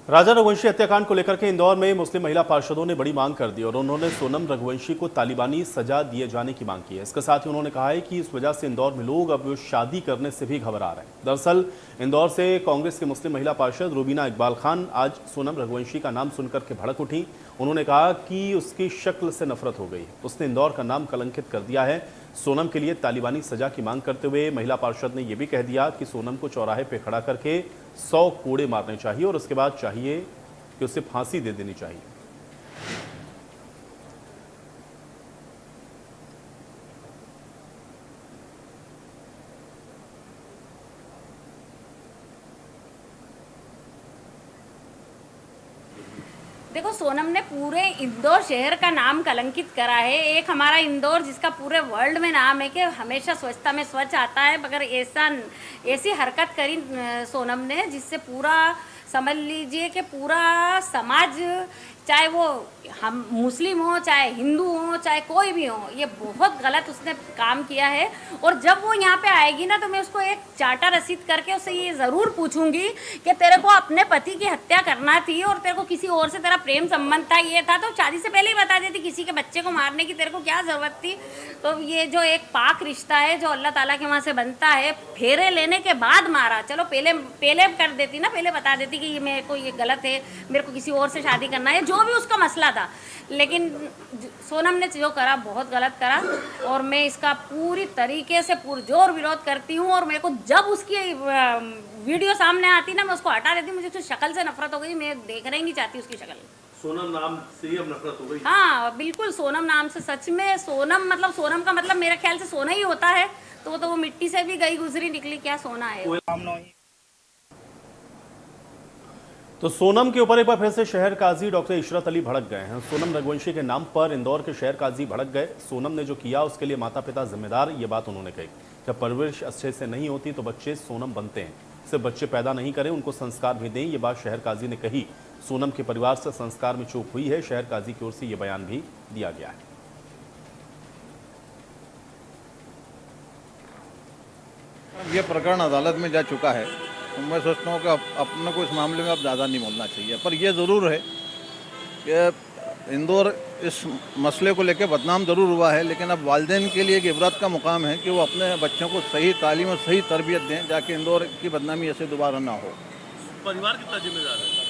राजा रघुवंशी हत्याकांड को लेकर के इंदौर में मुस्लिम महिला पार्षदों ने बड़ी मांग कर दी और उन्होंने सोनम रघुवंशी को तालिबानी सजा दिए जाने की मांग की है। इसके साथ ही उन्होंने कहा है कि इस वजह से इंदौर में लोग अब शादी करने से भी घबरा रहे हैं। दरअसल इंदौर से कांग्रेस की मुस्लिम महिला पार्षद रुबीना इकबाल खान आज सोनम रघुवंशी का नाम सुनकर के भड़क उठी। उन्होंने कहा कि उसकी शक्ल से नफरत हो गई है, उसने इंदौर का नाम कलंकित कर दिया है। सोनम के लिए तालिबानी सजा की मांग करते हुए महिला पार्षद ने यह भी कह दिया कि सोनम को चौराहे पर खड़ा करके 100 कोड़े मारने चाहिए और उसके बाद चाहिए कि उसे फांसी दे देनी चाहिए। देखो, सोनम ने पूरे इंदौर शहर का नाम कलंकित करा है। एक हमारा इंदौर जिसका पूरे वर्ल्ड में नाम है कि हमेशा स्वच्छता में स्वच्छ आता है, मगर ऐसी हरकत करी सोनम ने जिससे पूरा समझ लीजिए कि पूरा समाज, चाहे वो हम मुस्लिम हो, चाहे हिंदू हो, चाहे कोई भी हो, ये बहुत गलत उसने काम किया है। और जब वो यहाँ पे आएगी ना, तो मैं उसको एक चार्टर रसीद करके उससे ये ज़रूर पूछूंगी कि तेरे को अपने पति की हत्या करना थी और तेरे को किसी और से तेरा प्रेम संबंध था, ये था, तो शादी से पहले ही बता देती। किसी के बच्चे को मारने की तेरे को क्या ज़रूरत थी? तो ये जो एक पाक रिश्ता है जो अल्लाह ताला के वहाँ से बनता है, फेरे लेने के बाद मारा, चलो पहले पहले कर देती ना, पहले बता देती कि ये मेरे को ये गलत है, मेरे को किसी और से शादी करना है, जो भी उसका मसला था। लेकिन सोनम ने जो करा बहुत गलत करा और मैं इसका पूरी तरीके से पुरजोर विरोध करती हूँ। और मेरे को जब उसकी वीडियो सामने आती ना, मैं उसको हटा देती हूँ। मुझे उसकी शक्ल से नफरत हो गई, मैं देखना ही नहीं चाहती उसकी शक्ल। सोनम नाम से ही अब नफरत हो गई। हाँ बिल्कुल, सोनम नाम से सच में, सोनम मतलब, सोनम का मतलब मेरे ख्याल से सोना ही होता है, तो वो मिट्टी से भी गई गुजरी निकली, क्या सोना है। तो सोनम के ऊपर एक बार फिर से शहर काजी डॉक्टर इशरत अली भड़क गए हैं। सोनम रघुवंशी के नाम पर इंदौर के शहर काजी भड़क गए। सोनम ने जो किया उसके लिए माता पिता जिम्मेदार, ये बात उन्होंने कही। जब परवरिश अच्छे से नहीं होती तो बच्चे सोनम बनते हैं। सिर्फ बच्चे पैदा नहीं करें, उनको संस्कार भी दें, ये बात शहर काजी ने कही। सोनम के परिवार से संस्कार में चूक हुई है। शहर काजी की ओर से यह बयान भी दिया गया है। ये प्रकरण अदालत में जा चुका है, तो मैं सोचता हूँ कि अपने को इस मामले में अब ज़्यादा नहीं बोलना चाहिए। पर यह ज़रूर है कि इंदौर इस मसले को लेकर बदनाम ज़रूर हुआ है, लेकिन अब वालिदैन के लिए एक इबरत का मुकाम है कि वो अपने बच्चों को सही तालीम और सही तरबियत दें, जाके इंदौर की बदनामी ऐसे दोबारा ना हो। परिवार कितना जिम्मेदार है?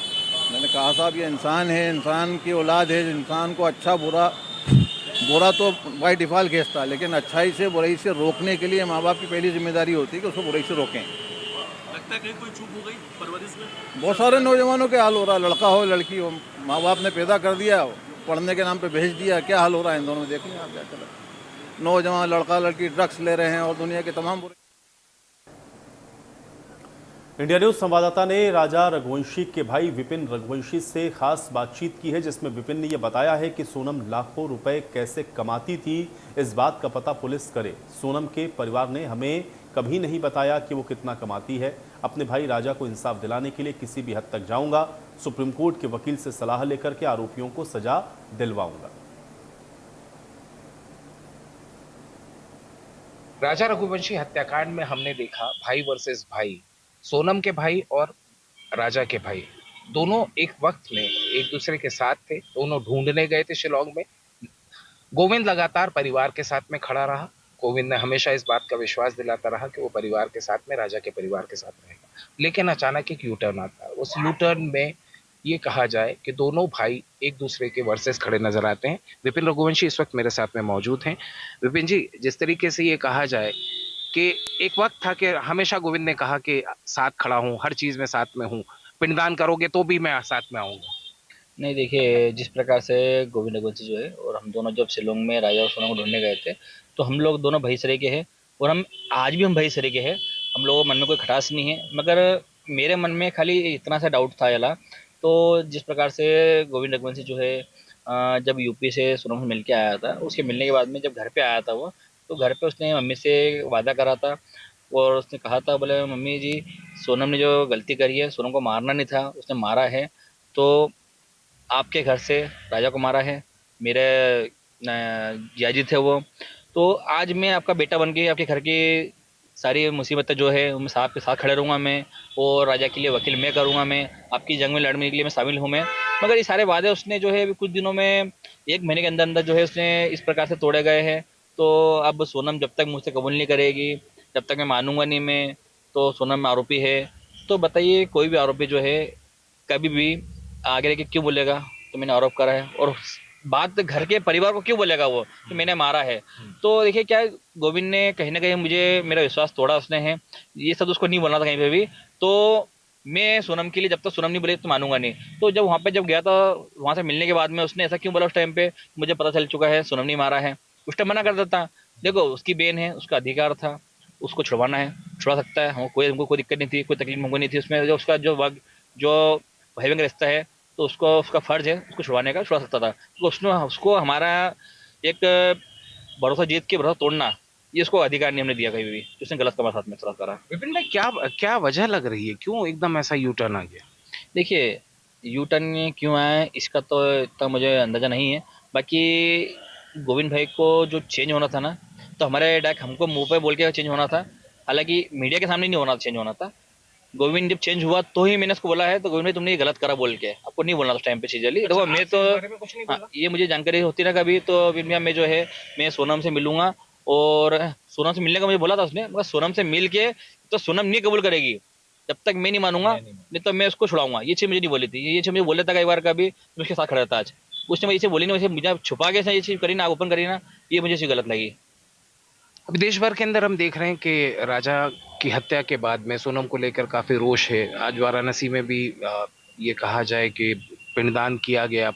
मैंने कहा साहब, ये इंसान है, इंसान की औलाद है, इंसान को अच्छा बुरा तो बाई डिफ़ॉल्ट घेसता है, लेकिन अच्छाई से बुराई से रोकने के लिए माँ बाप की पहली जिम्मेदारी होती है कि उसको बुराई से रोकें। लगता है कहीं कोई चूक हो गई परवरिश में? बहुत सारे नौजवानों के हाल हो रहा है, लड़का हो लड़की हो, माँ बाप ने पैदा कर दिया, पढ़ने के नाम पे भेज दिया, क्या हाल हो रहा है इन दोनों में, देख लें आप क्या चल रहा है। नौजवान लड़का लड़की ड्रग्स ले रहे हैं और दुनिया के तमाम बुरे। इंडिया न्यूज संवाददाता ने राजा रघुवंशी के भाई विपिन रघुवंशी से खास बातचीत की है, जिसमें विपिन ने यह बताया है कि सोनम लाखों रुपए कैसे कमाती थी, इस बात का पता पुलिस करे। सोनम के परिवार ने हमें कभी नहीं बताया कि वो कितना कमाती है। अपने भाई राजा को इंसाफ दिलाने के लिए किसी भी हद तक जाऊंगा। सुप्रीम कोर्ट के वकील से सलाह लेकर के आरोपियों को सजा दिलवाऊंगा। राजा रघुवंशी हत्याकांड में हमने देखा भाई वर्सेस भाई, सोनम के भाई और राजा के भाई दोनों एक वक्त में एक दूसरे के साथ थे। दोनों ढूंढने गए थे शिलोंग में। गोविंद लगातार परिवार के साथ में खड़ा रहा। गोविंद ने हमेशा इस बात का विश्वास दिलाता रहा कि वो परिवार के साथ में, राजा के परिवार के साथ रहेगा। लेकिन अचानक एक यू टर्न आता है। उस यू टर्न में ये कहा जाए कि दोनों भाई एक दूसरे के वर्सेस खड़े नजर आते हैं। विपिन रघुवंशी इस वक्त मेरे साथ में मौजूद हैं। विपिन जी, जिस तरीके से ये कहा जाए कि एक वक्त था कि हमेशा गोविंद ने कहा कि साथ खड़ा हूँ, हर चीज में साथ में हूँ, पिंडदान करोगे तो भी मैं साथ में आऊंगा। नहीं, देखिए, जिस प्रकार से गोविंद रघुवंशी जो है और हम दोनों जब शिलोंग में राजा और सोना को ढूंढने गए थे, तो हम लोग दोनों भाई सरे के हैं और हम आज भी हम भाई सरे के हैं। हम लोगों के मन में कोई खटास नहीं है, मगर मेरे मन में खाली इतना सा डाउट था यला। तो जिस प्रकार से गोविंद रघुवंशी जो है जब यूपी से सोनम से मिल के आया था, उसके मिलने के बाद में जब घर पे आया था वो, तो घर पे उसने मम्मी से वादा करा था और उसने कहा था, बोले मम्मी जी, सोनम ने जो गलती करी है, सोनम को मारना नहीं था, उसने मारा है, तो आपके घर से राजा को मारा है, मेरे जियाजी थे वो, तो आज मैं आपका बेटा बन के आपके घर की सारी मुसीबतें जो है उनमें साहब के साथ खड़े रहूँगा मैं, और राजा के लिए वकील मैं करूँगा, मैं आपकी जंग में लड़ने के लिए मैं शामिल हूँ मैं। मगर ये सारे वादे उसने जो है अभी कुछ दिनों में, 1 महीने के अंदर अंदर जो है उसने इस प्रकार से तोड़े गए हैं। तो अब सोनम जब तक मुझसे कबूल नहीं करेगी, जब तक मैं मानूंगा नहीं मैं, तो सोनम आरोपी है। तो बताइए, कोई भी आरोपी जो है कभी भी आगे लेके क्यों बोलेगा तो मैंने आरोप करा है, और बात घर के परिवार को क्यों बोलेगा वो कि मैंने मारा है। तो देखिए क्या है, गोविंद ने कहीं ना कहीं मुझे मेरा विश्वास तोड़ा उसने है, ये सब उसको नहीं बोलना था कहीं पे भी। तो मैं सोनम के लिए, जब तक सोनम नहीं बोले तो मानूंगा नहीं। तो जब वहाँ पे जब गया था, वहाँ से मिलने के बाद में उसने ऐसा क्यों बोला उस टाइम पे, मुझे पता चल चुका है सोनम नहीं मारा है। उस टाइम मना कर देता, देखो उसकी बेन है, उसका अधिकार था, उसको छुड़वाना है छुड़ा सकता है, हमको कोई दिक्कत नहीं थी, कोई तकलीफ हमको नहीं थी उसमें। जो उसका जो भाई बहन का रिश्ता है, तो उसको उसका फर्ज है उसको छुड़वाने का, छुड़ा सकता था। तो उसने उसको हमारा एक भरोसा जीत के भरोसा तोड़ना, ये उसको अधिकार नहीं हमने दिया कहीं भी। उसने गलत कमा साथ में थोड़ा करा। विपिन भाई, क्या क्या वजह लग रही है, क्यों एकदम ऐसा यू टर्न आ गया? देखिए, यू टर्न क्यों आया है इसका तो इतना मुझे अंदाज़ा नहीं है। बाकी गोविंद भाई को जो चेंज होना था ना, तो हमारे डायरेक्ट हमको मुंह पे बोल के चेंज होना था। हालांकि मीडिया के सामने नहीं होना, चेंज होना था। गोविंद जब चेंज हुआ तो ही मैंने उसको बोला है, तो गोविंद भाई तुमने ये गलत करा बोल के, आपको नहीं बोलना था उस टाइम पे चीज़ जल्दी। देखो मैं तो, कुछ नहीं हाँ, ये मुझे जानकारी होती ना कभी, तो अभी मैं जो है मैं सोनम से मिलूंगा, और सोनम से मिलने का मुझे बोला था उसने, मगर सोनम से मिल के तो सोनम नहीं कबूल करेगी जब तक मैं नहीं मानूंगा, नहीं तो मैं उसको छुड़ाऊंगा। ये चीज़ मुझे नहीं बोली थी, ये चीज़ मुझे बोल था कई बार कभी, मैं उसके साथ खड़ा था आज। उसने मुझे ये चीज़ बोली नहीं, वैसे मुझे छुपा के ये चीज़ करी ना, ओपन करी ना, ये मुझे चीज़ गलत लगी। अभी देश भर के अंदर हम देख रहे हैं कि राजा की हत्या के बाद में सोनम को लेकर काफी रोष है। आज वाराणसी में भी ये कहा जाए कि पिंडदान किया गया,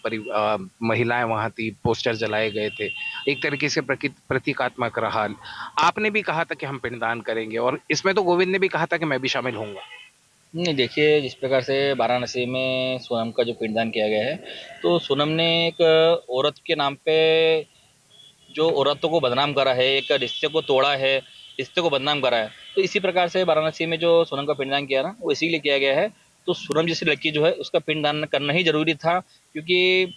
महिलाएं वहां थी, पोस्टर जलाए गए थे, एक तरीके से प्रतीकात्मक रहा। आपने भी कहा था कि हम पिंडदान करेंगे, और इसमें तो गोविंद ने भी कहा था कि मैं भी शामिल होऊंगा। नहीं, देखिए जिस प्रकार से वाराणसी में सोनम का जो पिंडदान किया गया है, तो सोनम ने एक औरत के नाम पे जो औरतों को बदनाम करा है, एक रिश्ते को तोड़ा है, रिश्ते को बदनाम करा है। तो इसी प्रकार से वाराणसी में जो सोनम का पिंडदान किया ना, वो इसीलिए किया गया है। तो सोनम जैसी लड़की जो है उसका पिंडदान करना ही जरूरी था, क्योंकि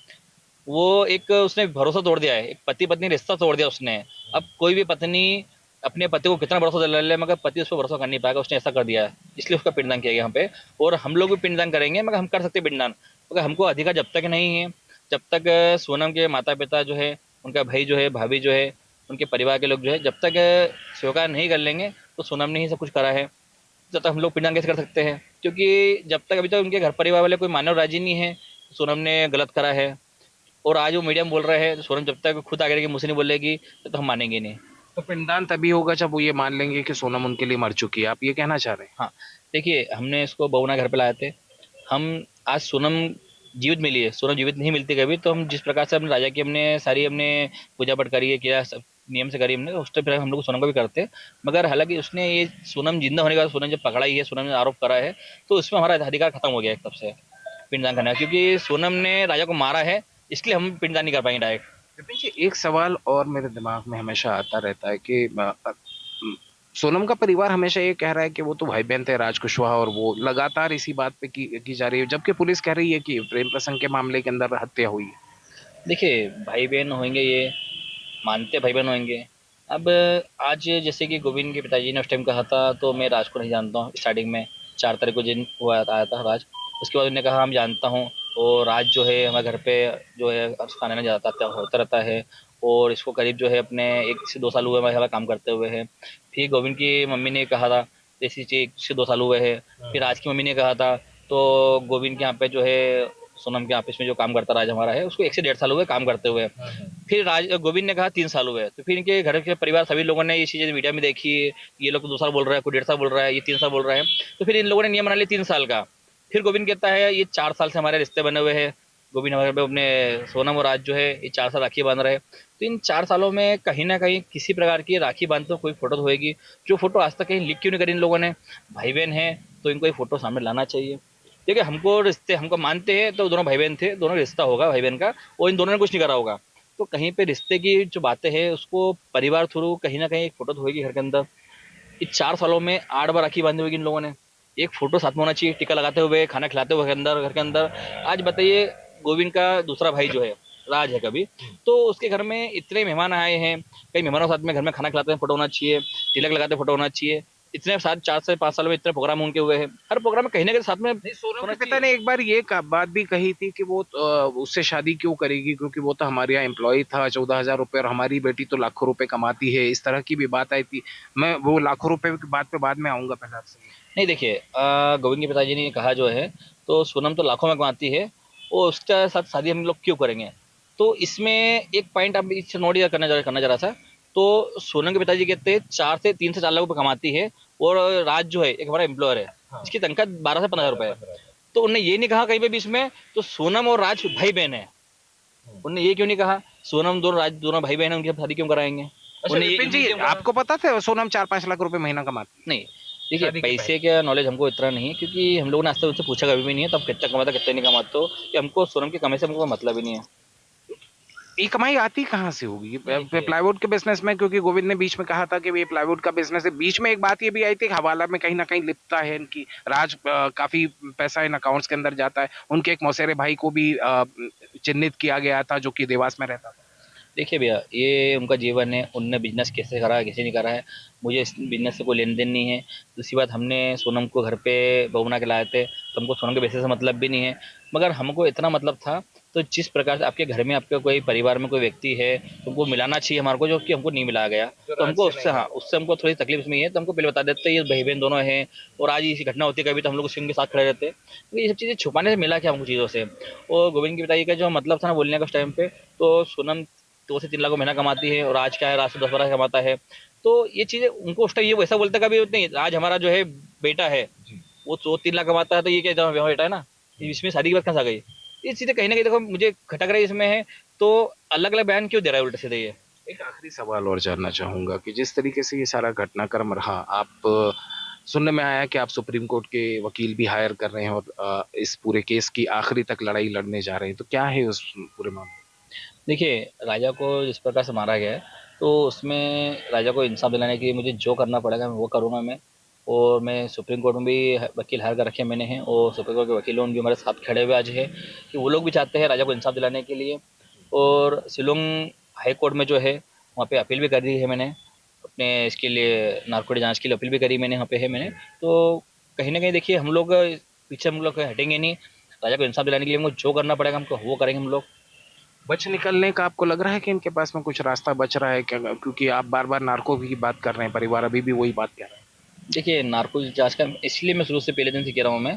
वो एक उसने भरोसा तोड़ दिया है, एक पति पत्नी रिश्ता तोड़ दिया उसने। अब कोई भी पत्नी अपने पति को कितना भरोसा दिला ले, मगर पति उस पर भरोसा कर नहीं पाएगा, उसने ऐसा कर दिया है, इसलिए उसका पिंडदान किया गया यहाँ पे। और हम लोग भी पिंडदान करेंगे, मगर हम कर सकते पिंडदान, मगर हमको अधिकार जब तक नहीं है, जब तक सोनम के माता पिता जो है, उनका भाई जो है, भाभी जो है, उनके परिवार के लोग जो है, जब तक स्वीकार नहीं कर लेंगे तो सोनम ने ही सब कुछ करा है, जब तक हम लोग पिंडदान कैसे कर सकते हैं? क्योंकि जब तक अभी तक उनके घर परिवार वाले कोई मानव राजी नहीं है, सोनम ने गलत करा है। और आज वो मीडिया में बोल रहे हैं, तो सोनम जब तक खुद आगे मुझसे नहीं बोलेगी तो हम मानेंगे नहीं। तो पिंडदान तभी होगा जब वो ये मान लेंगे कि सोनम उनके लिए मर चुकी है, आप ये कहना चाह रहे हैं? हाँ, देखिए हमने इसको बहूना घर पे लाए थे। हम आज सोनम जीवित मिली है, सोनम जीवित नहीं मिलती कभी। तो हम जिस प्रकार से अपने राजा की हमने सारी हमने पूजा पाठ करी है, किया सब नियम से करी हमने, उस टाइप हम लोग सोनम का भी करते हैं। मगर हालांकि उसने ये सोनम जिंदा होने के बाद, सोनम जब पकड़ाई है, सोनम ने आरोप करा है, तो उसमें हमारा अधिकार खत्म हो गया है तब से पिंडदान करने का, क्योंकि सोनम ने राजा को मारा है, इसलिए हम पिंडदान नहीं कर पाएंगे डायरेक्ट। विपिन जी, एक सवाल और मेरे दिमाग में हमेशा आता रहता है कि सोनम का परिवार हमेशा ये कह रहा है कि वो तो भाई बहन थे राज कुशवाहा, और वो लगातार इसी बात पे की जा रही है, जबकि पुलिस कह रही है कि प्रेम प्रसंग के मामले के अंदर हत्या हुई है। देखिए भाई बहन होंगे, ये मानते भाई बहन होंगे। अब आज जैसे कि गोविंद के पिताजी ने उस टाइम कहा था, तो मैं राज को नहीं जानता हूँ स्टार्टिंग में, 4 तारीख को जिन हुआ आया था राज, उसके बाद उन्होंने कहा हम जानता हूँ, और राज जो है हमारे घर पे जो है खाने में जाता होता रहता है, और इसको करीब जो है अपने 1 से 2 साल हुए हमारे यहाँ काम करते हुए है। फिर गोविंद की मम्मी ने कहा था इसी चीज 1 से 2 साल हुए है। फिर राज की मम्मी ने कहा था, तो गोविंद के यहाँ पे जो है सोनम के ऑफिस में जो काम करता राज हमारा है, उसको 1 से 1.5 साल हुए काम करते हुए। फिर राज गोविंद ने कहा 3 साल हुए। तो फिर इनके घर के परिवार सभी लोगों ने ये चीज़ें मीडिया में देखी, ये लोग तो 2 साल बोल रहा है, कोई 1.5 साल बोल रहा है, ये 3 साल बोल रहा है। तो फिर इन लोगों ने नियम बना लिया 3 साल का। फिर गोविंद कहता है ये 4 साल से हमारे रिश्ते बने हुए हैं, गोविंद हमारे पे अपने सोनम और राज जो है ये 4 साल राखी बांध रहे हैं। तो इन 4 सालों में कहीं ना कहीं किसी प्रकार की राखी बांधते हुए कोई फोटो तो होएगी, जो फोटो आज तक कहीं लीक क्यों नहीं करी इन लोगों ने? भाई बहन है तो इनको ये फोटो सामने लाना चाहिए। देखिए हमको रिश्ते, हमको मानते हैं तो दोनों भाई बहन थे, दोनों रिश्ता होगा भाई बहन का, और इन दोनों ने कुछ नहीं करा होगा। तो कहीं पे रिश्ते की जो बातें हैं उसको परिवार थ्रू कहीं ना कहीं एक फोटो तो होगी घर के अंदर। इस 4 सालों में 8 बार राखी बांधी होगी इन लोगों ने, एक फोटो साथ में होना चाहिए, टीका लगाते हुए, खाना खिलाते हुए घर के अंदर। आज बताइए गोविंद का दूसरा भाई जो है राज है कभी, तो उसके घर में इतने मेहमान आए हैं, कई मेहमानों के साथ में घर में खाना खिलाते हैं फोटो होना चाहिए, तिलक लगाते फोटो होना चाहिए। इतने 4 से 5 साल में इतने प्रोग्राम उनके हुए हैं, हर प्रोग्राम में कहीं ना कहीं साथ में सोनम होना के पिता ने एक बार ये बात भी कही थी कि वो उससे शादी क्यों करेगी, क्योंकि वो तो हमारे यहाँ एम्प्लॉय था, 14,000 रुपये, और हमारी बेटी तो लाखों रुपए कमाती है। इस तरह की भी बात आई थी। मैं वो लाखों रुपए की बात पे बाद में आऊंगा, पहले आपसे नहीं। देखिए गोविंद के पिताजी ने कहा जो है, तो सोनम तो लाखों में कमाती है, वो उसके साथ शादी हम लोग क्यों करेंगे। तो इसमें एक पॉइंट आप इससे नोट करना जरा सा। तो सोनम के पिताजी कहते हैं 3 से 4 लाख रुपए कमाती है, और राज जो है एक हमारा एम्प्लॉयर है, इसकी तनख्वाह 12 से 15 रुपए है। तो उन्होंने ये नहीं कहा कहीं पे भी इसमें तो सोनम और राज भाई बहन है, उन्होंने ये क्यों नहीं कहा सोनम दोनों राज दोनों भाई बहन है, उनकी शादी क्यों कराएंगे। उन्होंने विपिन जी, आपको पता था सोनम 4-5 लाख रुपए महीना कमाती? नहीं, देखिए पैसे का नॉलेज हमको इतना नहीं है, क्योंकि हम लोगों ने आज तक उनसे पूछा कभी भी नहीं है, तब कितना कमाता कितना नहीं कमाता, तो कि हमको सोनम की कमाई से हमको कोई मतलब ही नहीं है। ये कमाई आती कहाँ से होगी प्लाईवुड के बिजनेस में? क्योंकि गोविंद ने बीच में कहा था कि ये प्लाईवुड का बिजनेस है। बीच में एक बात ये भी आई थी कि हवाला में कहीं ना कहीं लिपटा है इनकी। राज काफी पैसा इन अकाउंट्स के अंदर जाता है। उनके एक मौसेरे भाई को भी चिन्हित किया गया था, जो कि देवास में रहता था। देखिए भैया, ये उनका जीवन है, उनने बिजनेस कैसे करा है कैसे नहीं करा है, मुझे इस बिजनेस से कोई लेन देन नहीं है। दूसरी बात, हमने सोनम को घर पे बहू बना के लाए थे, तो हमको सोनम के पैसे से मतलब भी नहीं है। मगर हमको इतना मतलब था, तो जिस प्रकार से आपके घर में आपके कोई परिवार में कोई व्यक्ति है, तो उनको मिलाना चाहिए हमारे को, जो कि हमको नहीं मिलाया गया। तो हमको उससे उससे हमको थोड़ी तकलीफ इसमें है, तो हमको पहले बता देते ये भाई बहन दोनों हैं, और आज ऐसी घटना होती है कभी, तो हम लोग उसी के साथ खड़े रहते। तो ये सब चीज़ें छुपाने से मिला क्या हमको चीज़ों से। और गोविंद की पिताजी का जो मतलब था ना बोलने का उस टाइम पे, तो सोनम 2 से 3 लाख महीना कमाती है, और आज क्या है, राज से 10-12 कमाता है। तो ये चीज़ें उनको उस टाइम ये वैसा बोलता कभी नहीं, आज हमारा जो है बेटा है वो 2-3 लाख कमाता है, तो ये क्या बेटा है ना, इसमें शादी की बात कहाँ से आ गई। ये चीज़ें कहीं ना कहीं देखो मुझे खटक रही इसमें है, तो अलग अलग बयान क्यों दे रहा है उल्टे सीधे ये। एक आखिरी सवाल और जानना चाहूंगा कि जिस तरीके से ये सारा घटनाक्रम रहा, आप सुनने में आया कि आप सुप्रीम कोर्ट के वकील भी हायर कर रहे हैं और इस पूरे केस की आखिरी तक लड़ाई लड़ने जा रहे हैं, तो क्या है उस पूरे मामले? देखिए, राजा को जिस प्रकार से मारा गया है, तो उसमें राजा को इंसाफ दिलाने के लिए मुझे जो करना पड़ेगा मैं वो करूँगा मैं। और मैं सुप्रीम कोर्ट में भी वकील हायर कर रखे मैंने हैं, और सुप्रीम कोर्ट के वकीलों भी हमारे साथ खड़े हुए आज है, कि वो लोग भी चाहते हैं राजा को इंसाफ दिलाने के लिए। और शिलोंग हाई कोर्ट में जो है वहाँ पे अपील भी कर दी है मैंने, अपने इसके लिए नारकोटिक जांच के लिए अपील भी करी मैंने, वहाँ पे है मैंने। तो कहीं ना कहीं देखिए हम लोग पीछे हम लोग हटेंगे नहीं, राजा को इंसाफ दिलाने के लिए हमको जो करना पड़ेगा हमको वो करेंगे हम लोग। बच निकलने का आपको लग रहा है कि इनके पास में कुछ रास्ता बच रहा है क्या? क्योंकि आप बार बार नार्को की बात कर रहे हैं, परिवार अभी भी वही बात कह रहा है। देखिए, नार्को जांच का इसलिए मैं शुरू से पहले दिन से कह रहा हूँ मैं,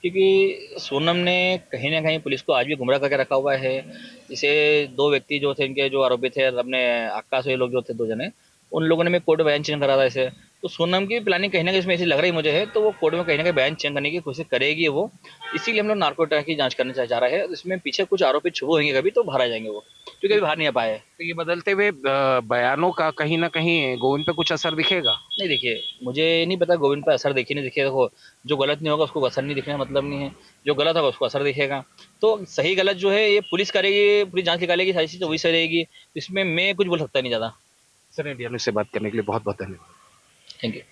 क्योंकि सोनम ने कहीं ना कहीं पुलिस को आज भी गुमराह करके रखा हुआ है। जैसे 2 व्यक्ति जो थे इनके जो आरोपी थे, अपने आकाश ये लोग जो थे 2 जने, उन लोगों ने मैं कोर्ट में बयान चेंज करा था ऐसे। तो सोनम की प्लानिंग कहीं ना कहीं इसमें ऐसी लग रही मुझे है, तो वो कोर्ट में कहीं ना कहीं बयान चेंज करने की कोशिश करेगी वो। इसीलिए हम लोग नार्को की जांच करने जा रहे हैं। इसमें पीछे कुछ आरोपी छुपे होंगे कभी, तो बाहर आ जाएंगे वो, क्योंकि अभी बाहर नहीं आ पाए। तो ये बदलते हुए बयानों का कहीं ना कहीं गोविंद पे कुछ असर दिखेगा? नहीं, देखिए मुझे नहीं पता गोविंद पर असर दिखे नहीं दिखे। देखो, जो गलत नहीं होगा उसको असर नहीं दिखने का मतलब नहीं है, जो गलत होगा उसको असर दिखेगा। तो सही गलत जो है ये पुलिस करेगी, पूरी जांच निकालेगी, सारी चीज़ वही सही रहेगी। इसमें मैं कुछ बोल सकता नहीं ज़्यादा। सर, इंडिया न्यूज़ से बात करने के लिए बहुत बहुत धन्यवाद। Thank you.